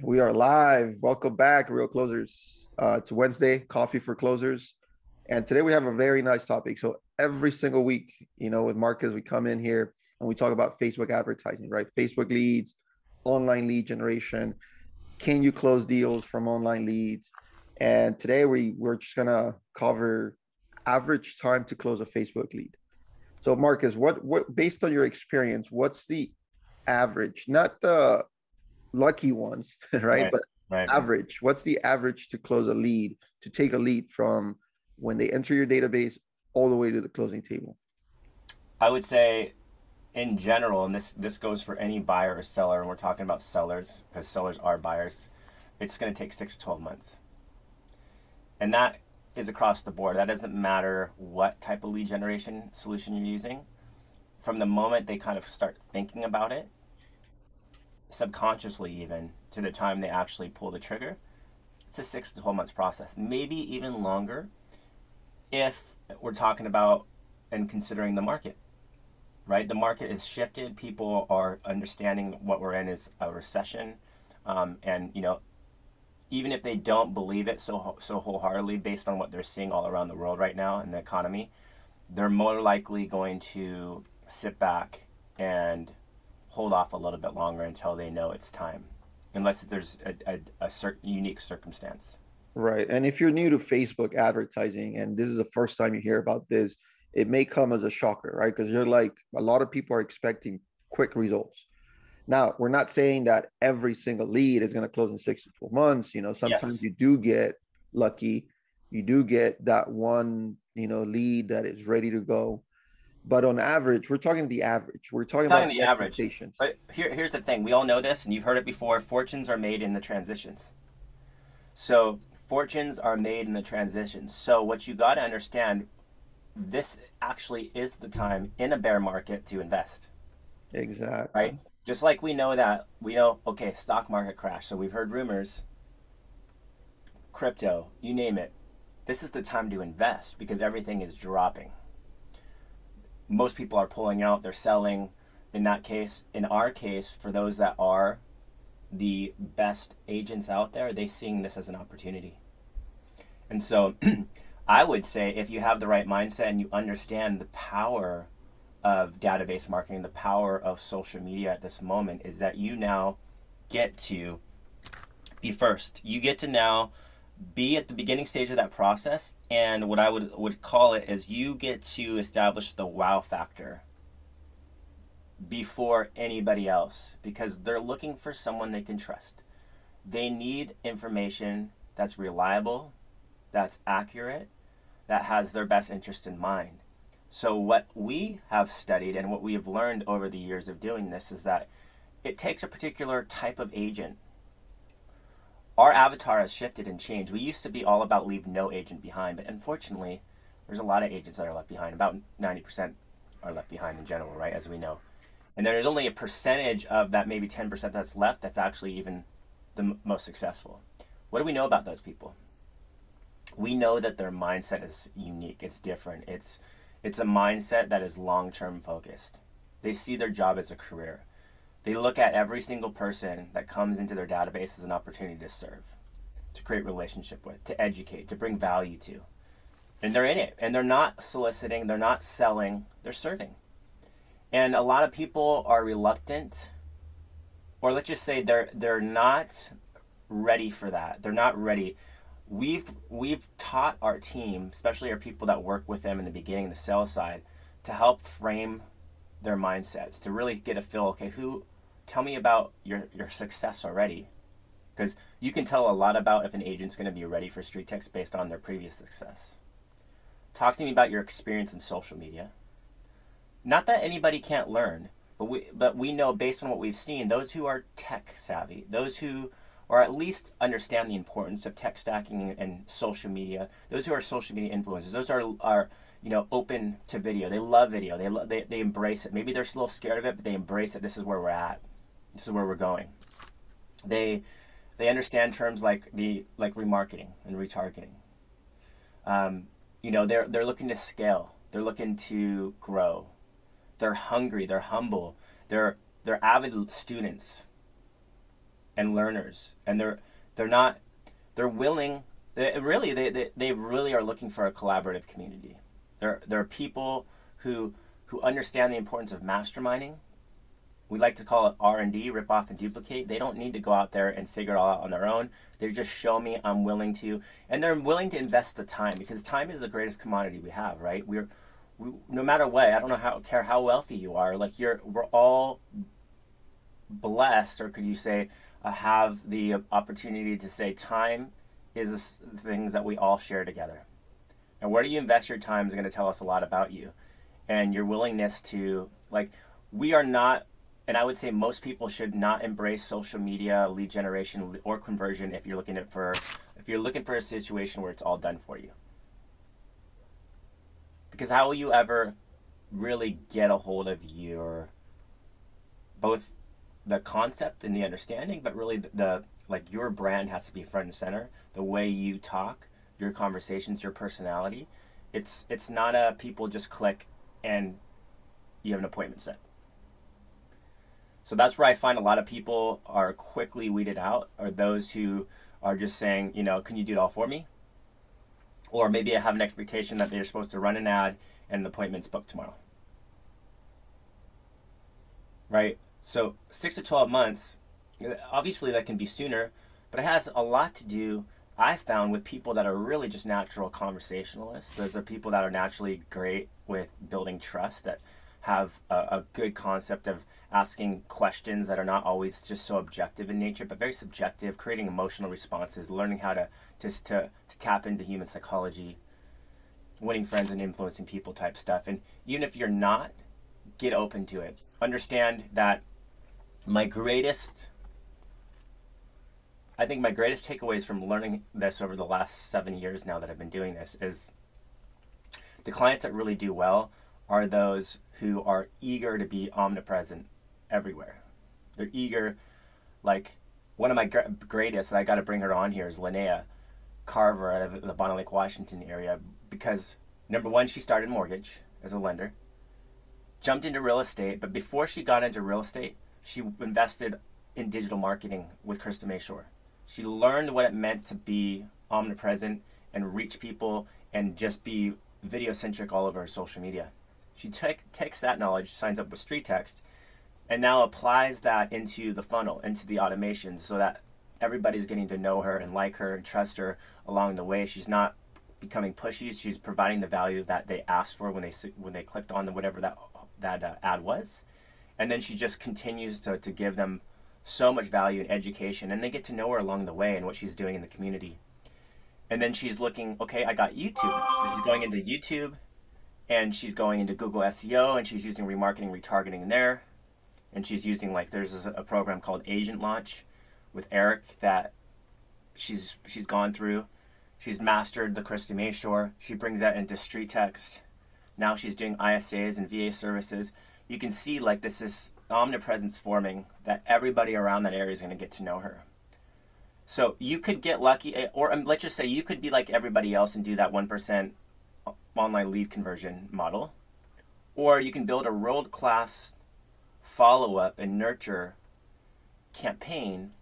We are live. Welcome back, Real Closers. It's Wednesday, coffee for closers. And today we have a very nice topic. So every single week, with Marcus, we come in here and we talk about Facebook advertising, right? Facebook leads, online lead generation. Can you close deals from online leads? And today we're just gonna cover average time to close a Facebook lead. So Marcus, what based on your experience, what's the average, not the lucky ones, right? Right, But right. average, what's the average to close a lead, to take a lead from when they enter your database all the way to the closing table? I would say in general, and this goes for any buyer or seller, and we're talking about sellers because sellers are buyers, it's going to take 6 to 12 months. And that is across the board. That doesn't matter what type of lead generation solution you're using. From the moment they kind of start thinking about it, subconsciously even, to the time they actually pull the trigger, it's a 6 to 12 months process, maybe even longer if we're talking about and considering the market. Right? The market is shifted. People are understanding what we're in is a recession, and even if they don't believe it so wholeheartedly based on what they're seeing all around the world right now in the economy, they're more likely going to sit back and hold off a little bit longer until they know it's time, unless there's a certain unique circumstance. Right. And if you're new to Facebook advertising and this is the first time you hear about this, it may come as a shocker, right? Because you're like, a lot of people are expecting quick results. Now, we're not saying that every single lead is going to close in 6 to 12 months. Sometimes Yes. you do get lucky. You do get that one, lead that is ready to go. But on average, we're talking the average. We're talking Talking about the the average. expectations. But here's the thing. We all know this, and you've heard it before. Fortunes are made in the transitions. So fortunes are made in the transitions. So what you got to understand, this actually is the time in a bear market to invest, right? Exactly. Just like we know, okay, stock market crash. So we've heard rumors, crypto, you name it. This is the time to invest because everything is dropping. Most people are pulling out, they're selling. In that case, in our case, for those that are the best agents out there, they seeing this as an opportunity. And so I would say if you have the right mindset and you understand the power of database marketing, the power of social media at this moment is that you now get to be first. You get to now be at the beginning stage of that process. And what I would call it is you get to establish the wow factor before anybody else because they're looking for someone they can trust. They need information that's reliable, that's accurate, that has their best interest in mind. So, what we have studied and what we have learned over the years of doing this is that it takes a particular type of agent. Our avatar has shifted and changed. We used to be all about leave no agent behind, but unfortunately, there's a lot of agents that are left behind. About 90% are left behind in general, right? As we know. And there's only a percentage of that, maybe 10% that's left, that's actually even the most successful. What do we know about those people? We know that their mindset is unique. It's different. It's a mindset that is long-term focused. They see their job as a career. They look at every single person that comes into their database as an opportunity to serve, to create relationship with, to educate, to bring value to. And they're in it. And they're not soliciting, they're not selling, they're serving. And a lot of people are reluctant, or let's just say they're not ready for that. They're not ready. We've taught our team, especially our people that work with them in the beginning, the sales side, to help frame their mindsets, to really get a feel, okay, who tell me about your success already. Because you can tell a lot about if an agent's going to be ready for street text based on their previous success. Talk to me about your experience in social media. Not that anybody can't learn, but we know based on what we've seen, those who are tech savvy, those who or at least understand the importance of tech stacking and social media, those who are social media influencers, those are open to video. They love video. They embrace it. Maybe they're a little scared of it, but they embrace it. This is where we're at. This is where we're going. They they understand terms like remarketing and retargeting. They're looking to scale. They're looking to grow. They're hungry. They're humble. They're avid students. and learners, and they're not they're willing. They really are looking for a collaborative community. There are people who understand the importance of masterminding. We like to call it R&D, rip off and duplicate. They don't need to go out there and figure it all out on their own. They just show me I'm willing to, and they're willing to invest the time, because time is the greatest commodity we have, right? No matter what, I don't care how wealthy you are. Like we're all blessed, or could you say, have the opportunity to say time is things that we all share together. And where do you invest your time is going to tell us a lot about you, and your willingness to, like, we are not, and I would say most people should not embrace social media, lead generation, or conversion if you're looking for a situation where it's all done for you. Because how will you ever really get a hold of your, both the concept and the understanding, but really like your brand has to be front and center. The way you talk, your conversations, your personality. It's not a people just click and you have an appointment set. So that's where I find a lot of people are quickly weeded out, are those who are just saying, can you do it all for me? Or maybe I have an expectation that they're supposed to run an ad and an appointment's booked tomorrow. Right? So 6 to 12 months, obviously that can be sooner, but it has a lot to do, I found, with people that are really just natural conversationalists. Those are people that are naturally great with building trust, that have a good concept of asking questions that are not always just so objective in nature, but very subjective, creating emotional responses, learning how to tap into human psychology, winning friends and influencing people type stuff. And even if you're not, get open to it. Understand that my greatest takeaways from learning this over the last 7 years now that I've been doing this is the clients that really do well are those who are eager to be omnipresent everywhere. They're eager, like one of my greatest, and I got to bring her on here, is Linnea Carver out of the Bonnet Lake, Washington area, because number one, she started mortgage as a lender, jumped into real estate, but before she got into real estate, she invested in digital marketing with Krista Mayshore. She learned what it meant to be omnipresent and reach people and just be video-centric all over her social media. She takes that knowledge, signs up with Street Text, and now applies that into the funnel, into the automations, so that everybody's getting to know her and like her and trust her along the way. She's not becoming pushy. She's providing the value that they asked for when they clicked on whatever that ad was. And then she just continues to give them so much value and education, and they get to know her along the way and what she's doing in the community. And then she's looking, okay, I got YouTube. She's going into YouTube, and she's going into Google SEO, and she's using remarketing, retargeting there. And she's using, like, there's a program called Agent Launch with Eric that she's gone through. She's mastered the Krista Mayshore. She brings that into Street Text. Now she's doing ISAs and VA services. You can see, like, this is omnipresence forming, that everybody around that area is going to get to know her. So you could get lucky, or let's just say you could be like everybody else and do that 1% online lead conversion model. Or you can build a world-class follow-up and nurture campaign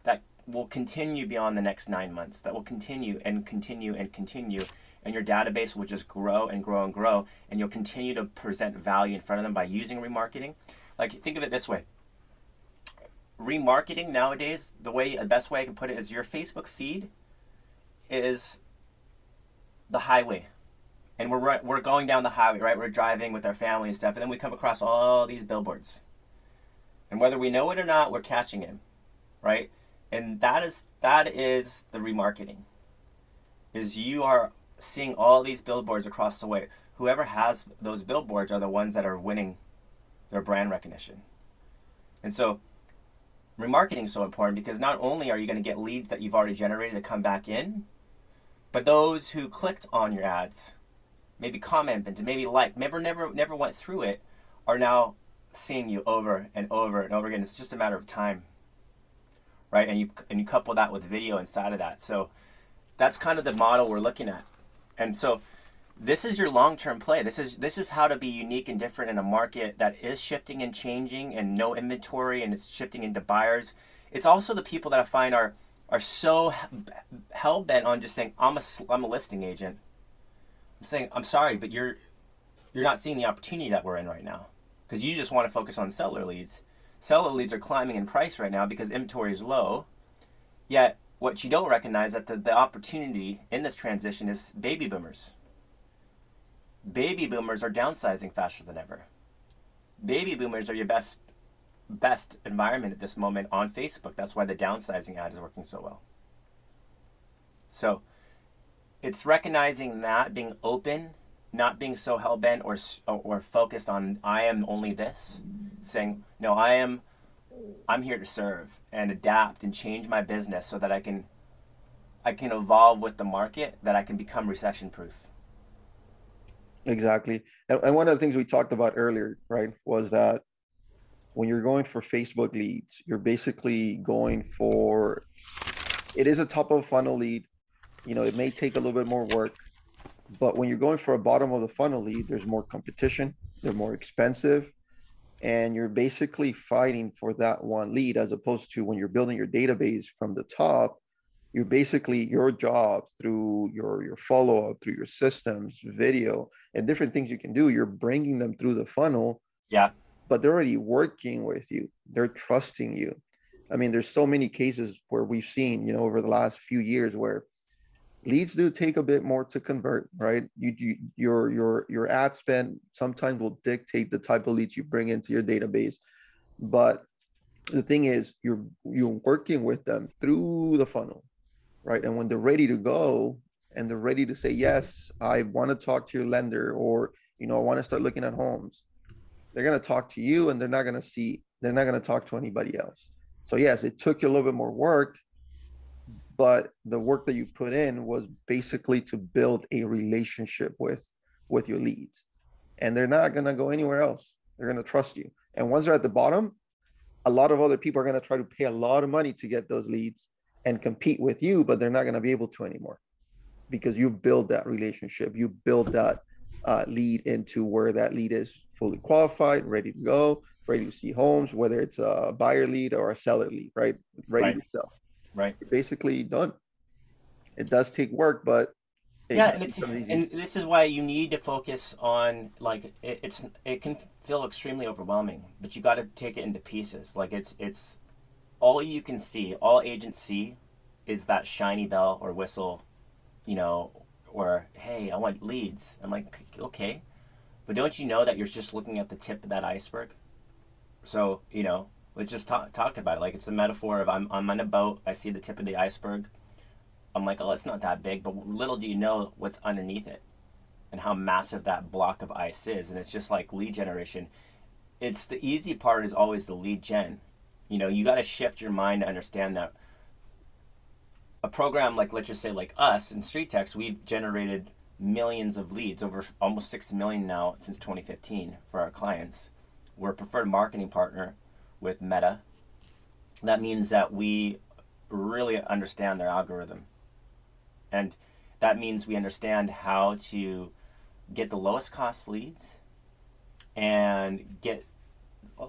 that will continue beyond the next 9 months, that will continue and continue and continue, and your database will just grow and grow and grow, and you'll continue to present value in front of them by using remarketing. Like, think of it this way. Remarketing nowadays, the best way I can put it is your Facebook feed is the highway. And we're going down the highway, right? We're driving with our family and stuff, and then we come across all these billboards. And whether we know it or not, we're catching it, right? And that is the remarketing. Is you are seeing all these billboards across the way. Whoever has those billboards are the ones that are winning their brand recognition. And so remarketing is so important, because not only are you going to get leads that you've already generated to come back in, but those who clicked on your ads, maybe commented, maybe liked, never went through it, are now seeing you over and over and over again. It's just a matter of time, right? And you couple that with video inside of that. So that's kind of the model we're looking at. And so this is your long-term play. This is how to be unique and different in a market that is shifting and changing and no inventory, and it's shifting into buyers. It's also the people that I find are so hell bent on just saying I'm a listing agent. I'm saying I'm sorry, but you're not seeing the opportunity that we're in right now because you just want to focus on seller leads. Seller leads are climbing in price right now because inventory is low. Yet what you don't recognize that the opportunity in this transition is baby boomers. Baby boomers are downsizing faster than ever. Baby boomers are your best environment at this moment on Facebook. That's why the downsizing ad is working so well. So it's recognizing that, being open, not being so hell bent or focused on I am only this, saying no, I'm here to serve and adapt and change my business so that I can evolve with the market, that I can become recession proof. Exactly. And one of the things we talked about earlier, right, was that when you're going for Facebook leads, you're basically going for, it is a top of funnel lead. You know, it may take a little bit more work, but when you're going for a bottom of the funnel lead, there's more competition, they're more expensive, and you're basically fighting for that one lead, as opposed to when you're building your database from the top. You're basically, your job through your follow-up, through your systems, video, and different things you can do, you're bringing them through the funnel, Yeah. but they're already working with you, they're trusting you. I mean, there's so many cases where we've seen, over the last few years, where leads do take a bit more to convert, right? Your ad spend sometimes will dictate the type of leads you bring into your database, but the thing is, you're working with them through the funnel, right? And when they're ready to go and they're ready to say, yes, I want to talk to your lender, or, I want to start looking at homes, they're going to talk to you, and they're not going to talk to anybody else. So yes, it took you a little bit more work, but the work that you put in was basically to build a relationship with your leads, and they're not going to go anywhere else. They're going to trust you. And once they're at the bottom, a lot of other people are going to try to pay a lot of money to get those leads and compete with you, but they're not going to be able to anymore, because you build that relationship, you build that lead into where that lead is fully qualified, ready to go, ready to see homes, whether it's a buyer lead or a seller lead, right? Ready Right. to sell. Right. You're basically done. It does take work, but Yeah, it becomes easy. and this is why you need to focus on, like, it can feel extremely overwhelming, but you got to take it into pieces. Like, it's all you can see, all agents see is that shiny bell or whistle, you know, or hey, I want leads. I'm like, okay, but don't you know that you're just looking at the tip of that iceberg? So, let's just talk about it. Like, it's a metaphor of I'm on a boat, I see the tip of the iceberg. I'm like, oh, it's not that big, but little do you know what's underneath it and how massive that block of ice is. And it's just like lead generation. It's the easy part is always the lead gen. You got to shift your mind to understand that a program like, let's just say, like us in Street Text, we've generated millions of leads, over almost 6 million now since 2015 for our clients. We're a preferred marketing partner with Meta. That means that we really understand their algorithm. And that means we understand how to get the lowest cost leads and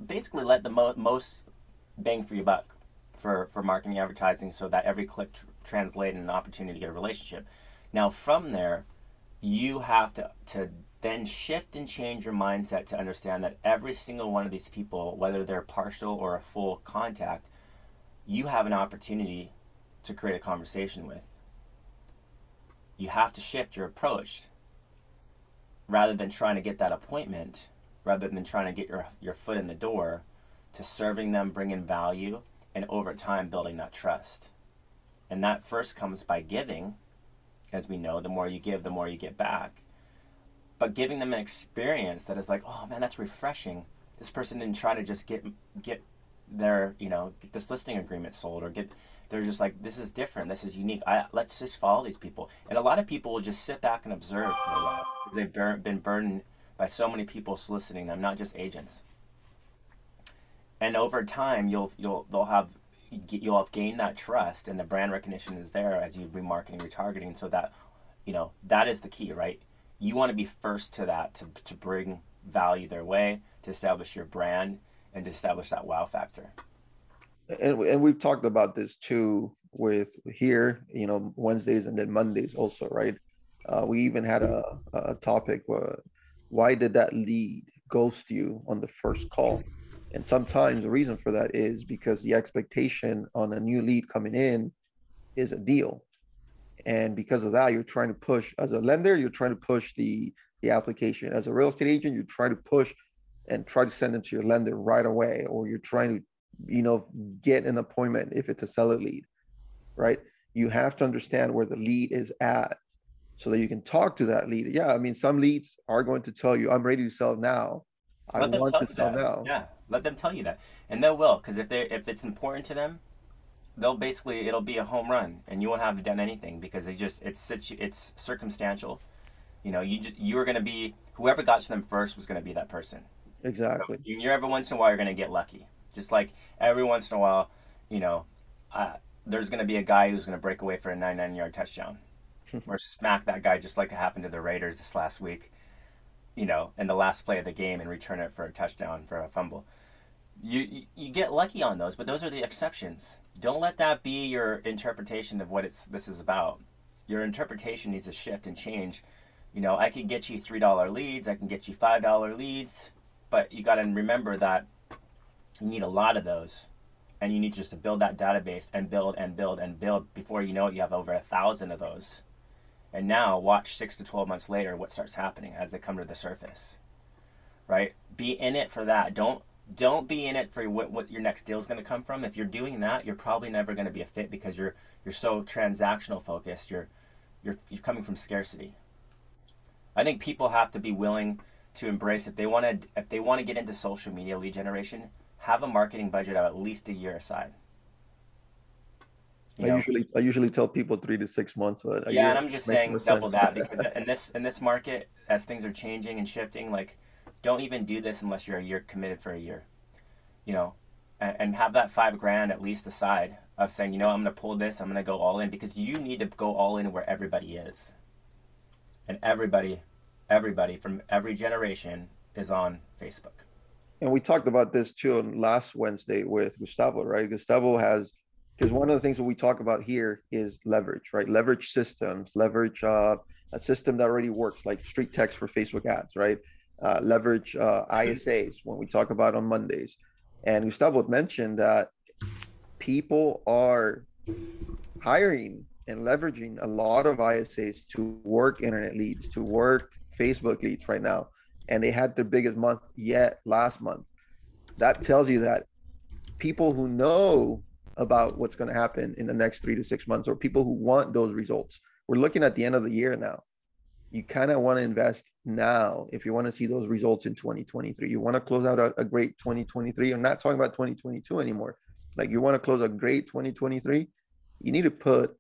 basically let the most bang for your buck for marketing advertising, so that every click translates in an opportunity to get a relationship. Now, from there, you have to then shift and change your mindset to understand that every single one of these people, whether they're partial or a full contact, you have an opportunity to create a conversation with. You have to shift your approach, rather than trying to get that appointment, rather than trying to get your foot in the door, to serving them, bringing value, and over time building that trust. And that first comes by giving. As we know, the more you give, the more you get back. But giving them an experience that is like, oh man, that's refreshing. This person didn't try to just get their, get this listing agreement sold, or they're just like, this is different, this is unique. Let's just follow these people. And a lot of people will just sit back and observe for a while, because they've been burdened by so many people soliciting them, not just agents. And over time, you'll have gained that trust, and the brand recognition is there as you remarketing, retargeting, so that that is the key, right? You want to be first to that, to bring value their way, to establish your brand, and to establish that wow factor. And we've talked about this too with here, Wednesdays and then Mondays also, right? We even had a topic where why did that lead ghost you on the first call? And sometimes the reason for that is because the expectation on a new lead coming in is a deal. And because of that, you're trying to push as a lender, you're trying to push the application. As a real estate agent, you're trying to push and try to send it to your lender right away, or you're trying to, get an appointment if it's a seller lead, right? You have to understand where the lead is at so that you can talk to that lead. Yeah, I mean, some leads are going to tell you, I'm ready to sell now. I Let them want tell to you sell that. now. Yeah, let them tell you that, and they will, because if it's important to them, they'll basically it'll be a home run, and you won't have done anything because it's circumstantial. You are going to be whoever got to them first was going to be that person. Exactly. You're every once in a while you're going to get lucky. Just like every once in a while, you know, uh, there's going to be a guy who's going to break away for a 99-yard touchdown or smack that guy just like it happened to the Raiders this last week. In the last play of the game and return it for a touchdown for a fumble. You get lucky on those, but those are the exceptions. Don't let that be your interpretation of what this is about. Your interpretation needs to shift and change. I can get you $3 leads, I can get you $5 leads, but you got to remember that you need a lot of those, and you need just to build that database and build and build and build. Before you know it, you have over 1,000 of those. And now watch 6 to 12 months later what starts happening as they come to the surface. Right? Be in it for that. Don't be in it for what your next deal is going to come from. If you're doing that, you're probably never going to be a fit because you're so transactional focused. You're coming from scarcity. I think people have to be willing to embrace if they want to get into social media lead generation, have a marketing budget of at least a year aside. You I know, usually I usually tell people 3 to 6 months, but a yeah, year and I'm just makes more saying double sense. that because in this market, as things are changing and shifting, like don't even do this unless you're a year committed for a year. You know, and have that 5 grand at least aside of saying, I'm going to pull this, I'm going to go all in because you need to go all in where everybody is, and everybody from every generation is on Facebook. And we talked about this too on last Wednesday with Gustavo, right? Gustavo has, because one of the things that we talk about here is leverage, right? Leverage systems, leverage a system that already works, like street text for Facebook ads, right? Leverage ISAs when we talk about on Mondays. And Gustavo mentioned that people are hiring and leveraging a lot of ISAs to work internet leads, to work Facebook leads right now. And they had their biggest month yet last month. That tells you that people who know about what's going to happen in the next 3 to 6 months, or people who want those results, we're looking at the end of the year now. You kind of want to invest now if you want to see those results in 2023. You want to close out a great 2023. I'm not talking about 2022 anymore. Like you want to close a great 2023, you need to put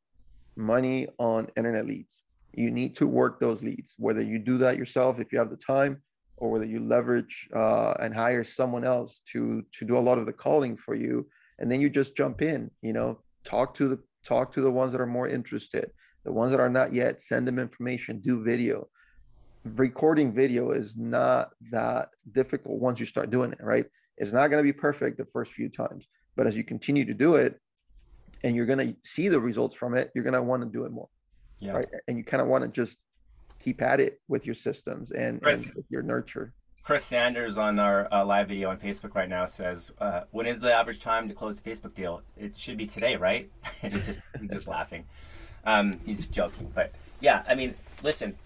money on internet leads. You need to work those leads, whether you do that yourself if you have the time, or whether you leverage and hire someone else to do a lot of the calling for you, and then you just jump in. Talk to the ones that are more interested. The ones that are not yet, send them information. Do video. Recording video is not that difficult once you start doing it, right? It's not going to be perfect the first few times, but as you continue to do it, and you're going to see the results from it, you're going to want to do it more, Yeah. right? And you kind of want to just keep at it with your systems and Chris, with your nurture. Chris Sanders on our live video on Facebook right now says, "When is the average time to close a Facebook deal? It should be today, right?" And he's just laughing. He's joking, but yeah, I mean, listen,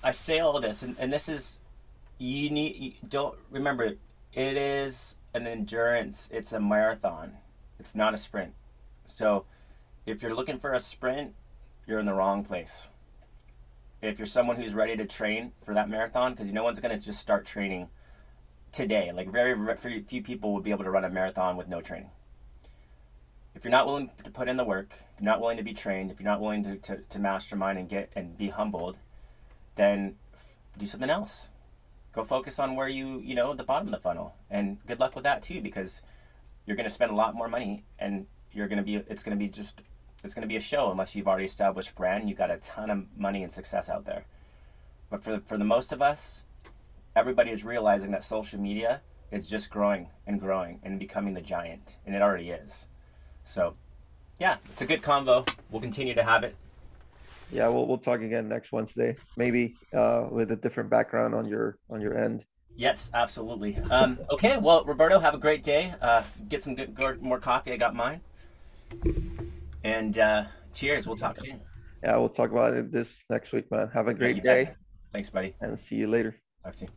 I say all this, and this is you don't remember it is an endurance. It's a marathon. It's not a sprint. So if you're looking for a sprint, you're in the wrong place. If you're someone who's ready to train for that marathon, because no one's going to just start training today. Like very few people would be able to run a marathon with no training. If you're not willing to put in the work, if you're not willing to be trained, if you're not willing to mastermind and get and be humbled, then do something else. Go focus on where the bottom of the funnel, and good luck with that too, because you're going to spend a lot more money, and it's going to be a show unless you've already established a brand and you've got a ton of money and success out there. But for the most of us, everybody is realizing that social media is just growing and growing and becoming the giant, and it already is. So, yeah, it's a good convo. We'll continue to have it. Yeah, we'll talk again next Wednesday, maybe with a different background on your end. Yes, absolutely. Okay, well, Roberto, have a great day. Get some good more coffee. I got mine. And cheers. We'll talk soon. Yeah, we'll talk about it this next week, man. Have a Yeah, you great bet. day Thanks, buddy. and see you later. Talk soon.